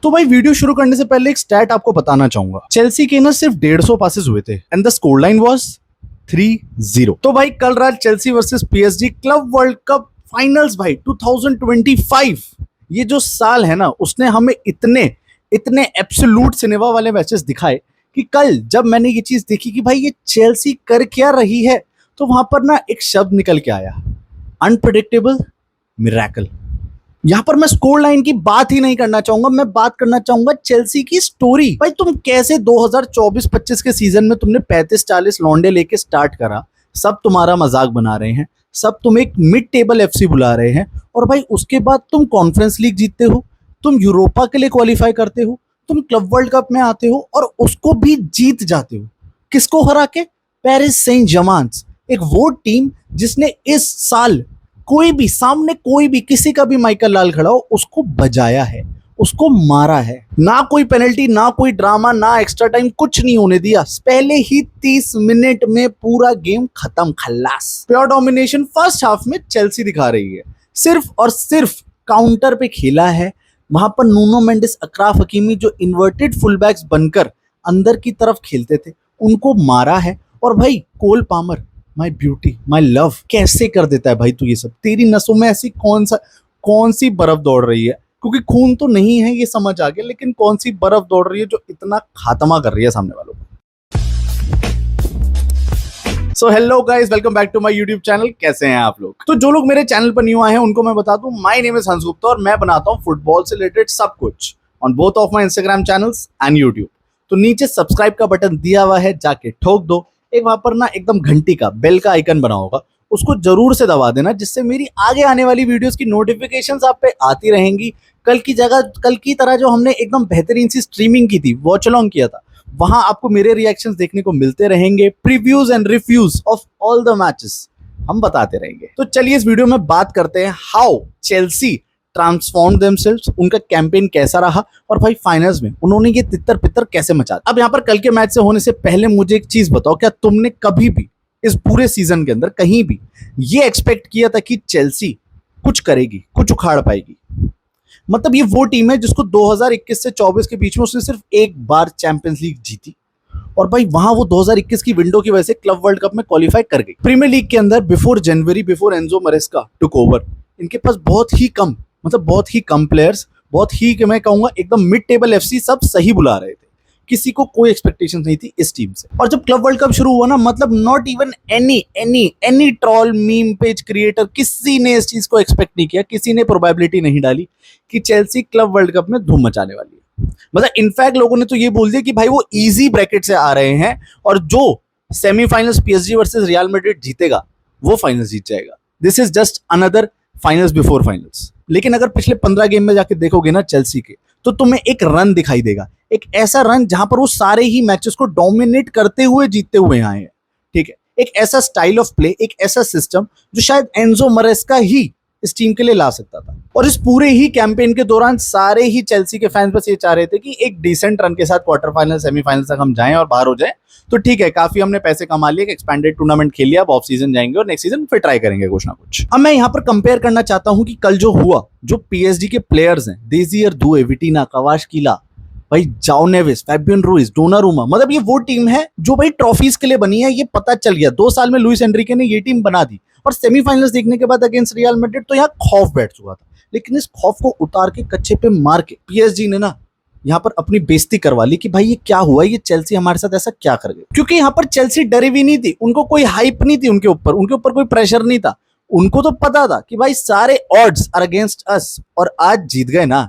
तो भाई वीडियो शुरू करने से पहले एक स्टैट आपको बताना चाहूंगा। चेल्सी के ना सिर्फ 150 पासेस हुए थे and the score line was 3-0। तो भाई कल रात Chelsea versus PSG club world cup finals भाई 2025, ये जो साल है ना उसने हमें इतने इतने एब्सोल्यूट सिनेमा वाले मैचेस दिखाए कि कल जब मैंने ये चीज देखी कि भाई ये चेल्सी कर क्या रही है, तो वहां पर ना एक शब्द निकल के आया, अनप्रेडिक्टेबल मिरेकल। यहां पर मैं स्कोर लाइन की बात ही नहीं करना चाहूंगा, मैं बात करना चाहूंगा चेल्सी की स्टोरी। भाई तुम कैसे 2024-25 के सीजन में तुमने 35-40 लौंडे लेके स्टार्ट करा, सब तुम्हारा मजाक बना रहे हैं, सब तुम एक मिड टेबल एफसी बुला रहे हैं, और भाई उसके बाद तुम कॉन्फ्रेंस लीग जीतते हो, तुम यूरोपा के लिए क्वालिफाई करते हो, तुम क्लब वर्ल्ड कप में आते हो और उसको भी जीत जाते हो। किसको हरा के? पेरिस सेंट जर्मेन, एक वो टीम जिसने इस साल कोई भी सामने कोई भी किसी का भी माइकल लाल खड़ा हो उसको बजाया है, उसको मारा है। ना कोई पेनल्टी, ना कोई ड्रामा, ना एक्स्ट्रा टाइम, कुछ नहीं होने दिया। पहले ही 30 मिनट में पूरा गेम खत्म, खल्लास। प्योर डोमिनेशन फर्स्ट हाफ में चेल्सी दिखा रही है, सिर्फ और सिर्फ काउंटर पे खेला है। वहां पर नूनो मेंडिस, अकराफ हकीमी जो इन्वर्टेड फुलबैक्स बनकर अंदर की तरफ खेलते थे, उनको मारा है। और भाई Cole Palmer, my beauty, my love, कैसे कर देता है भाई तू ये सब? तेरी नसों में ऐसी कौन सी बर्फ दौड़ रही है? क्योंकि खून तो नहीं है ये समझ आ गया, लेकिन कौन सी बर्फ दौड़ रही है जो इतना खात्मा कर रही है सामने वालों को। So hello guys, welcome back to my YouTube channel. कैसे हैं आप लोग? तो जो लोग मेरे चैनल पर न्यू आए हैं उनको मैं बता दूं, माय नेम इज हंस गुप्ता और मैं बनाता हूं फुटबॉल से रिलेटेड सब कुछ on both of my Instagram channels and YouTube. तो नीचे सब्सक्राइब का बटन दिया हुआ है, जाके ठोक दो। एक वहां पर ना एकदम घंटी का बेल का आइकन बना होगा, उसको जरूर से दबा देना, जिससे मेरी आगे आने वाली वीडियोस की नोटिफिकेशंस आप पे आती रहेंगी। कल की तरह जो हमने एकदम बेहतरीन सी स्ट्रीमिंग की थी, वॉच अलॉन्ग किया था, वहां आपको मेरे रिएक्शंस देखने को मिलते रहेंगे। Previews and reviews of all the matches हम बताते रहेंगे। तो चलिए इस वीडियो में बात करते हैं हाउ चेल्सी ट्रांसफॉर्म देमसेल्व्स, उनका कैंपेन कैसा रहा, और भाई फाइनल्स में उन्होंने ये तितर पितर कैसे मचा। अब यहाँ पर कल के मैच से होने से पहले मुझे एक चीज बताओ, क्या तुमने कभी भी इस पूरे सीजन के अंदर कहीं भी ये एक्सपेक्ट किया था कि चेल्सी कुछ करेगी, कुछ उखाड़ पाएगी? मतलब ये वो टीम है जिसको 2021 से 24 के बीच में उसने सिर्फ एक बार चैंपियंस लीग जीती, और भाई वहां वो 2021 की विंडो की वजह से क्लब वर्ल्ड कप में क्वालिफाई कर गई। प्रीमियर लीग के अंदर before January, before Enzo Maresca took over, इनके पास बहुत ही कम प्लेयर्स, बहुत ही मैं कहूंगा एकदम मिड टेबल एफसी सब सही बुला रहे थे। किसी को कोई एक्सपेक्टेशन नहीं थी इस टीम से। और जब क्लब वर्ल्ड कप शुरू हुआ ना, मतलब not even any troll meme page creator, किसी ने इस चीज को एक्सपेक्ट नहीं किया, किसी ने प्रोबेबिलिटी नहीं डाली कि चेल्सी क्लब वर्ल्ड कप में धूम मचाने वाली है। मतलब इनफैक्ट लोगों ने तो ये बोल दिया कि भाई वो इजी ब्रैकेट से आ रहे हैं और जो semifinals PSG versus real Madrid जीतेगा वो फाइनल्स जीत जाएगा। This is just another finals before finals. लेकिन अगर पिछले 15 गेम में जाके देखोगे ना चेल्सी के, तो तुम्हें एक रन दिखाई देगा, एक ऐसा रन जहां पर वो सारे ही मैचेस को डोमिनेट करते हुए जीतते हुए आए हैं। ठीक है, एक ऐसा स्टाइल ऑफ प्ले, एक ऐसा सिस्टम जो शायद एंजो मरेस्का ही इस टीम के लिए ला सकता था। और इस पूरे ही कैंपेन के दौरान सारे ही चेल्सी के फैंस बस ये चाह रहे थे कि एक डिसेंट रन के साथ क्वार्टर फाइनल, सेमीफाइनल तक हम जाएं और बाहर हो जाएं, तो ठीक है, काफी हमने पैसे कमा लिए, एक्सपैंडेड टूर्नामेंट खेल लिया, अब ऑफ सीजन जाएंगे और नेक्स्ट सीजन फिर ट्राई करेंगे कुछ ना कुछ। अब मैं यहाँ पर कंपेयर करना चाहता हूँ कि कल जो हुआ, जो पीएसजी के प्लेयर्स हैं, देजियर दुए, विटिना, कवाशकीला, भाई जाओ नेविस, फैबियन रूइज, डोनारुमा, मतलब ये वो टीम है जो भाई ट्रॉफीज के लिए बनी है। ये पता चल गया 2 साल में लुइस एनरिके ने ये टीम बना दी, और सेमीफाइनल्स देखने के बाद अगेंस्ट रियल मैड्रिड तो यहाँ खौफ बैठ चुका था। लेकिन इस खौफ को उतार के कच्चे पे मार के पीएसजी ने ना यहाँ पर अपनी बेइज्जती करवा ली कि भाई ये क्या हुआ, ये चेल्सी हमारे साथ ऐसा क्या कर गई। क्योंकि यहाँ पर चेल्सी डरी हुई नहीं थी, उनको कोई हाइप नहीं थी, उनके ऊपर कोई प्रेशर नहीं था। उनको तो पता था कि भाई सारे ऑड्स आर अगेंस्ट अस, और आज जीत गए ना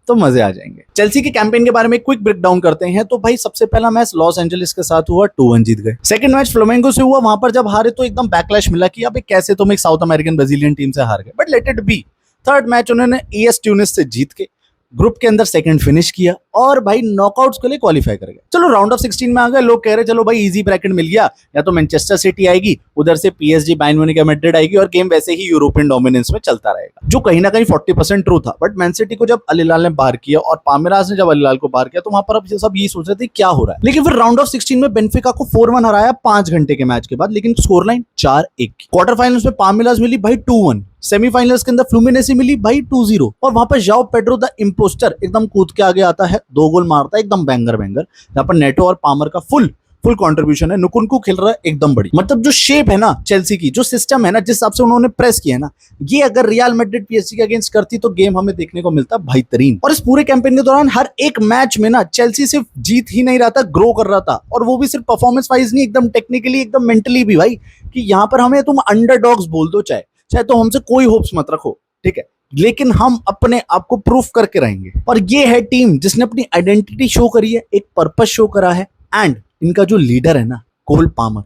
तो मजे आ जाएंगे। चेल्सी के कैंपेन के बारे में क्विक ब्रेक डाउन करते हैं। तो भाई सबसे पहला मैच लॉस एंजलिस के साथ हुआ, 2-1 जीत गए। सेकंड मैच फ्लामेंगो से हुआ, वहां पर जब हारे तो एकदम बैकलैश मिला कि अबे कैसे तुम एक साउथ अमेरिकन ब्राजीलियन टीम से हार गए, but let it be. Third match उन्होंने एएस ट्यूनिस से जीत के ग्रुप के अंदर सेकंड फिनिश किया और भाई नॉकआउट्स के लिए क्वालिफाई कर गए। चलो राउंड ऑफ 16 में आ गए। लोग कह रहे चलो भाई इजी ब्रैकेट मिल गया, या तो मैनचेस्टर सिटी आएगी, उधर से पीएसजी, बायर्न म्यूनिख, मैड्रिड आएगी, और गेम वैसे ही यूरोपियन डोमिनेंस में चलता रहेगा, जो कहीं ना कहीं 40% ट्रू था। बट मैन सिटी को जब अल हिलाल ने बाहर किया और पामिरास ने जब अल हिलाल को बाहर किया, तो वहां पर अब सब ये सोच रहे थे क्या हो रहा है। लेकिन फिर राउंड ऑफ 16 में बेनफिका को 4-1 हराया 5 घंटे के मैच के बाद, लेकिन स्कोर लाइन 4-1। क्वार्टर फाइनल्स में पामिरास मिली भाई 2-1, सेमीफाइनल्स के अंदर फ्लूमिनेसी मिली भाई 2-0 और वहां पर जाओ पेड्रो द इम्पोस्टर एकदम कूद के आगे आता है, 2 गोल मारता है एकदम बैंगर बैंगर। यहाँ पर नेटो और पामर का फुल कंट्रीब्यूशन है। नुकुनकू खेल रहा है एकदम बड़ी। मतलब जो शेप है ना चेल्सी की, जो सिस्टम है ना, जिस हिसाब से उन्होंने प्रेस किया है ना, ये अगर रियल मैड्रिड पीएसजी के अगेंस्ट करती तो गेम हमें देखने को मिलता बेहतरीन। और इस पूरे कैंपेन के दौरान हर एक मैच में ना चेल्सी सिर्फ जीत ही नहीं रहा था, ग्रो कर रहा था। और वो भी सिर्फ परफॉर्मेंस वाइज नहीं, एकदम टेक्निकली, एकदम मेंटली भी भाई, कि यहाँ पर हमें तुम अंडरडॉग्स बोल दो चाहे तो हमसे कोई होप्स मत रखो, ठीक है, लेकिन हम अपने आप को प्रूफ करके रहेंगे। और ये है टीम जिसने अपनी आइडेंटिटी शो करी है, एक पर्पस शो करा है। एंड इनका जो लीडर है ना Cole Palmer,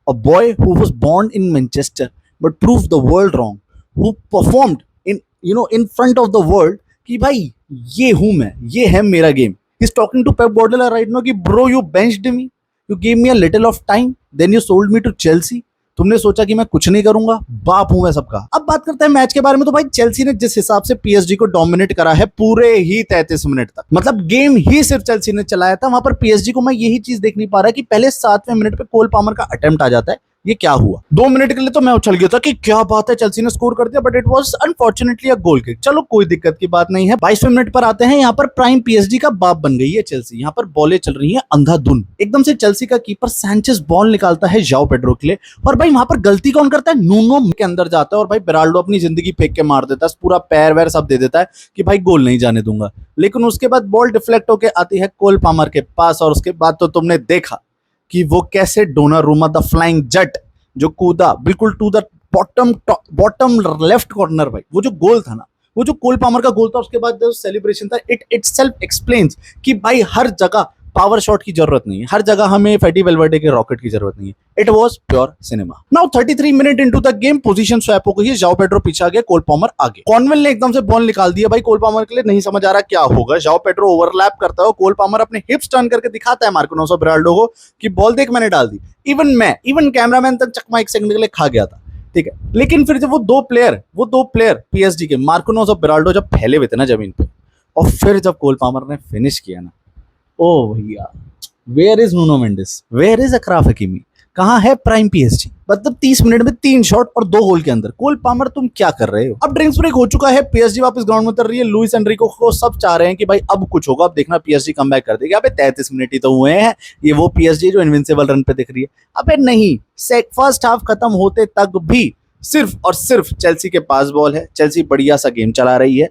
a boy who was born in Manchester but prove the world wrong, who performed in front of the world कि भाई ये हूं मैं, ये है मेरा game. He is talking to Pep Guardiola right now कि bro you benched me, you give me a little of time, then you sold me to Chelsea. तुमने सोचा कि मैं कुछ नहीं करूंगा, बाप हूं मैं सबका। अब बात करते हैं मैच के बारे में, तो भाई चेल्सी ने जिस हिसाब से पीएसजी को डोमिनेट करा है पूरे ही 33 मिनट तक, मतलब गेम ही सिर्फ चेल्सी ने चलाया था। वहां पर पीएसजी को मैं यही चीज देख नहीं पा रहा कि पहले 7वें मिनट पे कोल पामर का अटेम्प्ट आ जाता है, ये क्या हुआ। 2 मिनट के लिए तो मैं उछल गया था कि क्या बात है, चेल्सी ने स्कोर कर दिया, but it was unfortunately a goal kick. चलो कोई दिक्कत की बात नहीं है। 22वें मिनट पर आते हैं, यहाँ पर प्राइम पीएसजी का बाप बन गई है चेल्सी। यहाँ पर बॉलें चल रही हैं अंधाधुन, एकदम से चेल्सी का कीपर सैंचेज बॉल निकालता है जाओ पेड्रो के लिए, और भाई वहां पर गलती कौन करता है, नूनो के अंदर जाता है और भाई बेराल्डो अपनी जिंदगी फेंक के मार देता है, पूरा पैर वैर सब दे देता है कि भाई गोल नहीं जाने दूंगा। लेकिन उसके बाद बॉल डिफ्लेक्ट होकर आती है कोल पामर के पास, और उसके बाद तो तुमने देखा कि वो कैसे डोनारुमा द फ्लाइंग जट जो कूदा बिल्कुल to the bottom left corner. भाई वो जो गोल था ना, वो जो कोल पामर का गोल था, उसके बाद जो सेलिब्रेशन था, इट इटसेल्फ एक्सप्लेन्स कि भाई हर जगह पावर शॉट की जरूरत नहीं है, हर जगह हमें फेडी वेलवर्डे के रॉकेट की जरूरत नहीं है। It was pure cinema. Now 33 minute into the game, position swap हो गई है, जाओ पेड्रो पीछे आ गया, कोल पामर आगे। कॉनवेल ने एकदम से बॉल निकाल दिया भाई कोल पामर के लिए, नहीं समझ आ रहा क्या होगा। जाओ पेड्रो ओवरलैप करता है, कोल पामर अपने हिप्स टर्न करके दिखाता है मार्कोनोस और बेराल्डो को कि बॉल देख मैंने डाल दी। इवन कैमरामैन तक चकमा 1 सेकंड के लिए खा गया था, ठीक है। लेकिन फिर जब वो दो प्लेयर पीएसजी के, मार्कोनोस और बेराल्डो, जब फैले हुए थे ना जमीन पे, और फिर जब कोल पामर ने फिनिश किया ना, ओ भैया, where is Nuno Mendes, where is Achraf Hakimi, कहां है प्राइम पीएसजी। मतलब 30 मिनट में 3 शॉट और 2 गोल के अंदर। कोल पामर तुम क्या कर रहे हो। अब ड्रिंक्स ब्रेक हो चुका है, पीएसजी वापस ग्राउंड में उतर रही है, लुइस एनरिको को सब चाह रहे हैं कि भाई अब कुछ होगा, अब देखना पीएसजी कमबैक कर देगी। अबे 33 मिनट ही तो हुए हैं, ये वो पीएसजी जो इनविंसिबल रन पे दिख रही है। अबे नहीं, फर्स्ट हाफ खत्म होते तक भी सिर्फ और सिर्फ चेल्सी के पास बॉल है, चेल्सी बढ़िया सा गेम चला रही है।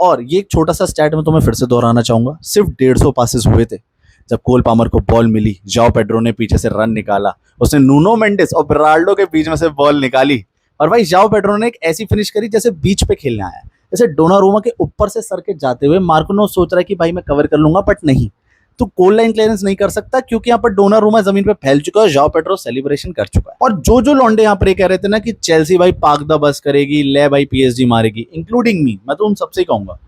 और ये एक छोटा सा स्टैट मैं तुम्हें फिर से दोहराना चाहूंगा, सिर्फ 150 पासेस हुए थे जब कोल पामर को बॉल मिली। जाओ पेड्रो ने पीछे से रन निकाला, उसने नूनो मेंडिस और बेराल्डो के बीच में से बॉल निकाली, और भाई जाओ पेड्रो ने एक ऐसी फिनिश करी जैसे बीच पे खेलने आया, जैसे डोनारुमा के ऊपर से सर के जाते हुए। मार्कोनोस सोच रहा है कि भाई मैं कवर कर लूंगा, बट नहीं, तो गोल लाइन क्लियरेंस नहीं कर सकता, क्योंकि यहाँ पर डोनारुमा जमीन पे फैल चुका है, जाओ पेड्रो सेलिब्रेशन कर चुका है। और जो लौंडे यहाँ पर कह रहे थे ना कि चेल्सी भाई पागदा बस करेगी, ले भाई पीएसजी मारेगी, इंक्लूडिंग मी, मैं तो उन सबसे कहूंगा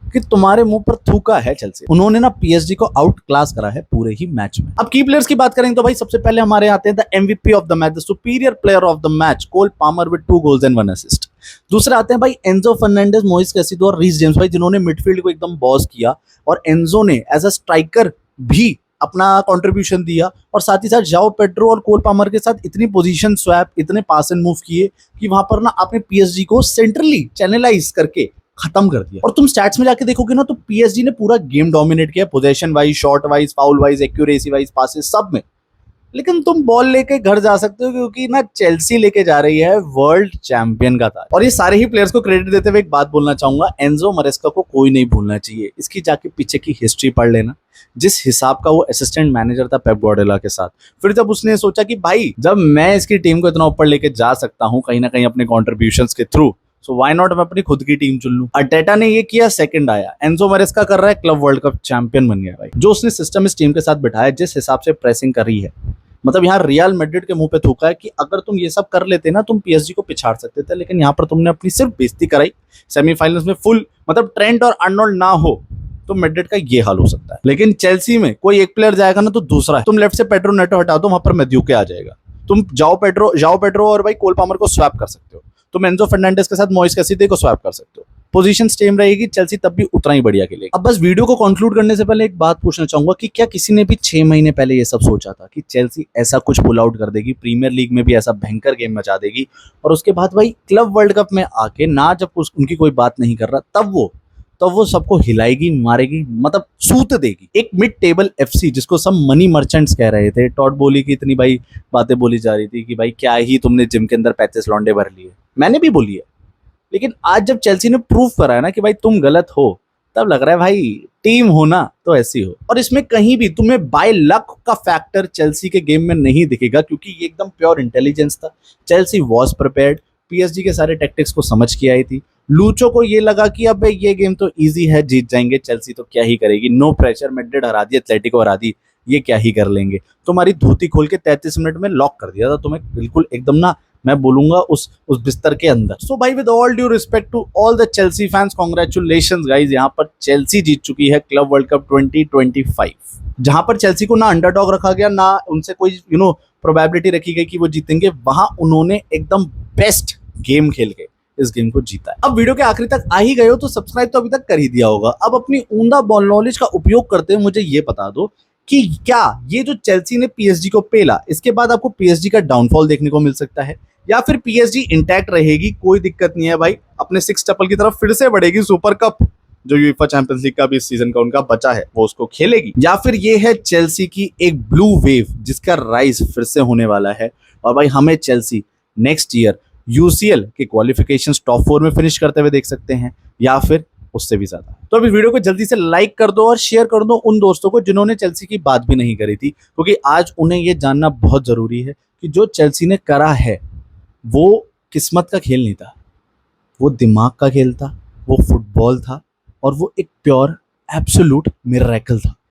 कि तुम्हारे मुंह पर थूका है चेल्सी। उन्होंने ना पीएसजी को आउट क्लास करा है पूरे ही मैच में। अब की प्लेयर्स की बात करेंगे तो भाई सबसे पहले हमारे आते हैं the MVP of the match, the superior player of the match, Cole Palmer with 2 goals and 1 assist. दूसरे आते हैं भाई एंजो फर्नांडिस, मोइस कैसिडो और रीस जेम्स भाई, जिन्होंने मिडफील्ड को एकदम बॉस किया, और एंजो ने एज अ स्ट्राइकर भी अपना कंट्रीब्यूशन दिया, और साथ ही साथ जाओ पेड्रो और कोल पामर के साथ इतनी पोजीशन स्वैप, इतने पास एंड मूव किए कि वहां पर ना आपने पीएसजी को सेंट्रली चैनलाइज करके खत्म कर दिया। और तुम स्टैट्स में जाके देखोगे ना तो पीएसजी ने पूरा गेम डोमिनेट किया, position wise, shot wise, foul wise, accuracy wise, passes सब में। लेकिन तुम बॉल लेके घर जा सकते हो, क्योंकि ना चेल्सी लेके जा रही है वर्ल्ड चैंपियन का ताज। और ये सारे ही प्लेयर्स को क्रेडिट देते हुए एक बात बोलना चाहूंगा, एंजो मरेस्का को कोई नहीं भूलना चाहिए। इसकी जाके पीछे की हिस्ट्री पढ़ लेना, जिस हिसाब का वो असिस्टेंट मैनेजर था पेप गार्डियोला के साथ। फिर जब उसने सोचा कि भाई जब मैं इसकी टीम को इतना ऊपर लेके जा सकता हूँ कहीं ना कहीं अपने कॉन्ट्रीब्यूशंस के थ्रू, सो व्हाई नॉट मैं अपनी खुद की टीम चुन लूं। अटेटा ने ये किया, सेकंड आया। एंजो मरेस्का कर रहा है, क्लब वर्ल्ड कप चैंपियन बन गया भाई। जो उसने सिस्टम इस टीम के साथ बिठाया, जिस हिसाब से प्रेसिंग कर रही है, मतलब यहाँ रियल मैड्रिड के मुंह पे थूका है कि अगर तुम ये सब कर लेते ना तुम पीएसजी को पिछाड़ सकते थे, लेकिन यहाँ पर तुमने अपनी सिर्फ बेइज्जती कराई। सेमीफाइनल्स में फुल मतलब ट्रेंट और अर्नोल्ड ना हो तो मैड्रिड का ये हाल हो सकता है। लेकिन चेल्सी में कोई एक प्लेयर जाएगा ना तो दूसरा है। तुम लेफ्ट से पेड्रो नेटो हटा दो, वहां पर मैथ्यूके आ जाएगा। तुम जाओ पेड्रो और भाई कोल पामर को स्वैप कर सकते हो, तुम एंजो फर्नांडिस के साथ मोइस कैसिडो को स्वैप कर सकते हो। पोजीशन सेम रहेगी, चेल्सी तब भी उतना ही बढ़िया खेलेगी। अब बस वीडियो को कंक्लूड करने से पहले एक बात पूछना चाहूंगा कि क्या किसी ने भी 6 महीने पहले ये सब सोचा था कि चेल्सी ऐसा कुछ पुल आउट कर देगी, प्रीमियर लीग में भी ऐसा भयंकर गेम मचा देगी, और उसके बाद भाई क्लब वर्ल्ड कप में आके ना जब उनकी कोई बात नहीं कर रहा तब वो सबको हिलाएगी, मारेगी, मतलब सूत देगी। एक मिड टेबल एफसी जिसको सब मनी मर्चेंट्स कह रहे थे, टॉड बोली की इतनी भाई बातें बोली जा रही थी कि भाई क्या ही तुमने जिम के अंदर 35 लौंडे भर लिए, मैंने भी बोली है, लेकिन आज जब चेल्सी ने प्रूव करा है ना कि भाई तुम गलत हो, तब लग रहा है भाई टीम हो ना तो ऐसी हो। और इसमें कहीं भी तुम्हें बाय लक का फैक्टर चेल्सी के गेम में नहीं दिखेगा, क्योंकि ये एकदम प्योर इंटेलिजेंस था। चेल्सी वॉज प्रिपेयर्ड, पीएसजी के सारे टैक्टिक्स को समझ के आई थी। लूचो को ये लगा कि अब ये गेम तो इजी है, जीत जाएंगे, चेल्सी तो क्या ही करेगी, नो प्रेशर, मैड्रिड हरा दी, एथलेटिको हरा दी, ये क्या ही कर लेंगे। तुम्हारी धोती खोल के 33 मिनट में लॉक कर दिया था तुम्हें, बिल्कुल एकदम ना, मैं बोलूंगा उस बिस्तर के अंदर। सो भाई with all due respect to all the Chelsea fans, congratulations guys, यहाँ पर चेल्सी जीत चुकी है क्लब वर्ल्ड कप 2025, जहां पर चेल्सी को ना अंडरडॉग रखा गया, ना उनसे कोई प्रोबेबिलिटी रखी गई कि वो जीतेंगे, वहां उन्होंने एकदम बेस्ट गेम खेल के इस गेम को जीता है। अब वीडियो के आखिरी तक आ ही गए हो तो सब्सक्राइब तो अभी तक कर ही दिया होगा। अब अपनी ऊंधा बॉल नॉलेज का उपयोग करते हुए मुझे ये बता दो कि क्या ये जो चेल्सी ने पीएसजी को पेला, इसके बाद आपको पीएसजी का डाउनफॉल देखने को मिल सकता है, या फिर पीएसजी इंटैक्ट रहेगी, कोई दिक्कत नहीं है भाई, अपने सिक्स टपल की तरफ फिर से बढ़ेगी, सुपर कप जो यूएफए चैंपियंस लीग का भी इस सीजन का उनका बचा है वो उसको खेलेगी, या फिर ये है चेल्सी की एक ब्लू वेव जिसका राइज फिर से होने वाला है, और भाई हमें चेल्सी नेक्स्ट ईयर यूसीएल के क्वालिफिकेशन टॉप 4 में फिनिश करते हुए देख सकते हैं, या फिर उससे भी ज्यादा। तो अभी वीडियो को जल्दी से लाइक कर दो और शेयर कर दो उन दोस्तों को जिन्होंने चेल्सी की बात भी नहीं करी थी, क्योंकि आज उन्हें यह जानना बहुत जरूरी है कि जो चेल्सी ने करा है वो किस्मत का खेल नहीं था, वो दिमाग का खेल था, वो फुटबॉल था, और वो एक प्योर एब्सोल्यूट मिरेकल था।